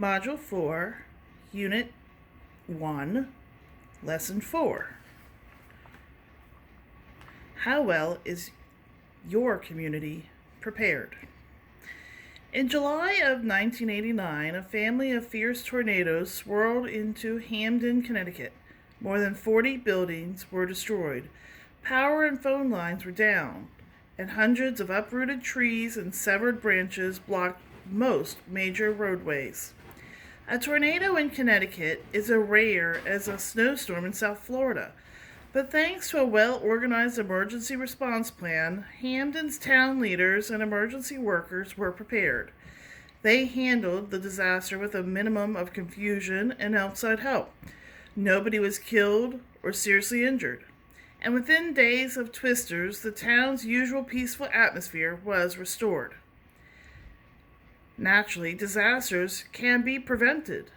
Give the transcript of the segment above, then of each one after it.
Module 4, Unit 1, Lesson 4. How well is your community prepared? In July of 1989, a family of fierce tornadoes swirled into Hamden, Connecticut. More than 40 buildings were destroyed. Power and phone lines were down, and hundreds of uprooted trees and severed branches blocked most major roadways. A tornado in Connecticut is as rare as a snowstorm in South Florida. But thanks to a well-organized emergency response plan, Hamden's town leaders and emergency workers were prepared. They handled the disaster with a minimum of confusion and outside help. Nobody was killed or seriously injured. And within days of twisters, the town's usual peaceful atmosphere was restored. Naturally, disasters can't be prevented.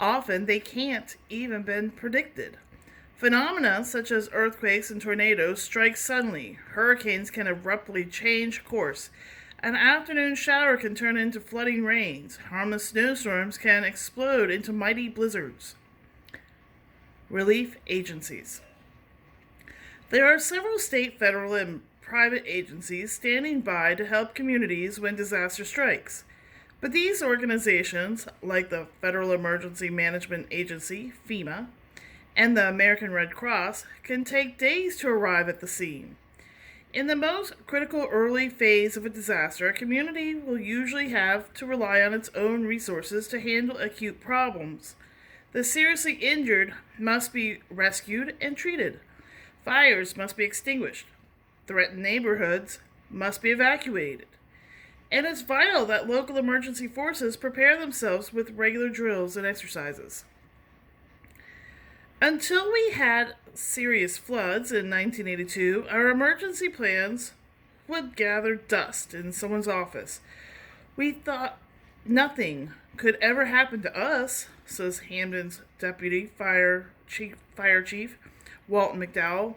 Often they can't even be predicted. Phenomena such as earthquakes and tornadoes strike suddenly. Hurricanes can abruptly change course. An afternoon shower can turn into flooding rains. Harmless snowstorms can explode into mighty blizzards. Relief agencies. There are several state, federal, and private agencies standing by to help communities when disaster strikes. But these organizations, like the Federal Emergency Management Agency, FEMA, and the American Red Cross, can take days to arrive at the scene. In the most critical early phase of a disaster, a community will usually have to rely on its own resources to handle acute problems. The seriously injured must be rescued and treated. Fires must be extinguished. Threatened neighborhoods must be evacuated. And it's vital that local emergency forces prepare themselves with regular drills and exercises. Until we had serious floods in 1982, our emergency plans would gather dust in someone's office. We thought nothing could ever happen to us, says Hamden's deputy fire chief, Walton McDowell.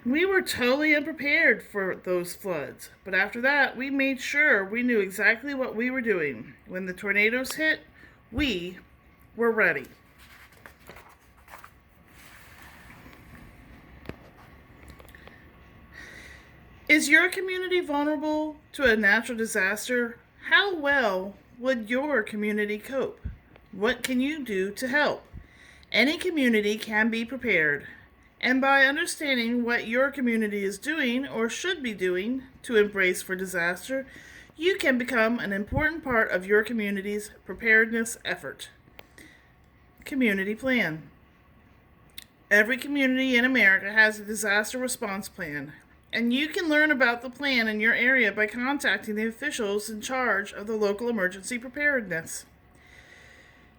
We were totally unprepared for those floods, but after that, we made sure we knew exactly what we were doing. When the tornadoes hit, we were ready. Is your community vulnerable to a natural disaster? How well would your community cope? What can you do to help? Any community can be prepared. And by understanding what your community is doing or should be doing to embrace for disaster, you can become an important part of your community's preparedness effort. Community plan. Every community in America has a disaster response plan, and you can learn about the plan in your area by contacting the officials in charge of the local emergency preparedness.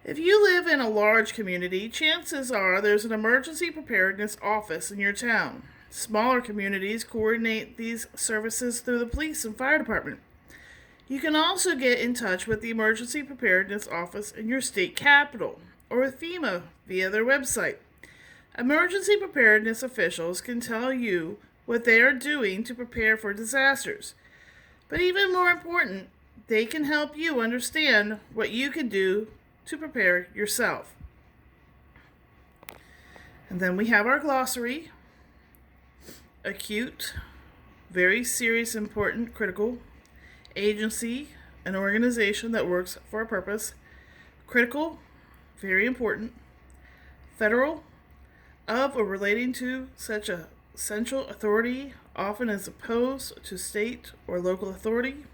If you live in a large community, chances are there's an emergency preparedness office in your town. Smaller communities coordinate these services through the police and fire department. You can also get in touch with the emergency preparedness office in your state capital or with FEMA via their website. Emergency preparedness officials can tell you what they are doing to prepare for disasters. But even more important, they can help you understand what you can do to prepare yourself. And then we have our glossary. Acute, very serious, important, critical. Agency, an organization that works for a purpose. Critical, very important. Federal, of or relating to such a central authority, often as opposed to state or local authority.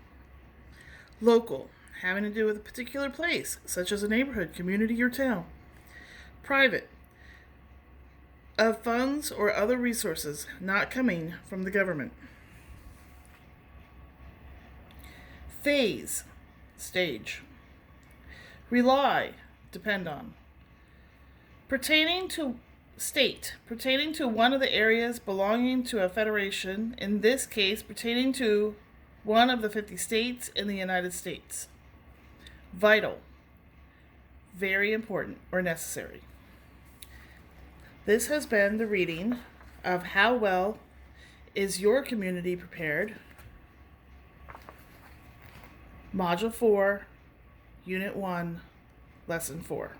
Local, having to do with a particular place, such as a neighborhood, community, or town. Private, of funds or other resources not coming from the government. Phase, stage. Rely, depend on. Pertaining to state, pertaining to one of the areas belonging to a federation, in this case pertaining to one of the 50 states in the United States. Vital, very important or necessary. This has been the reading of How Well Is Your Community Prepared Module 4, Unit 1, Lesson 4.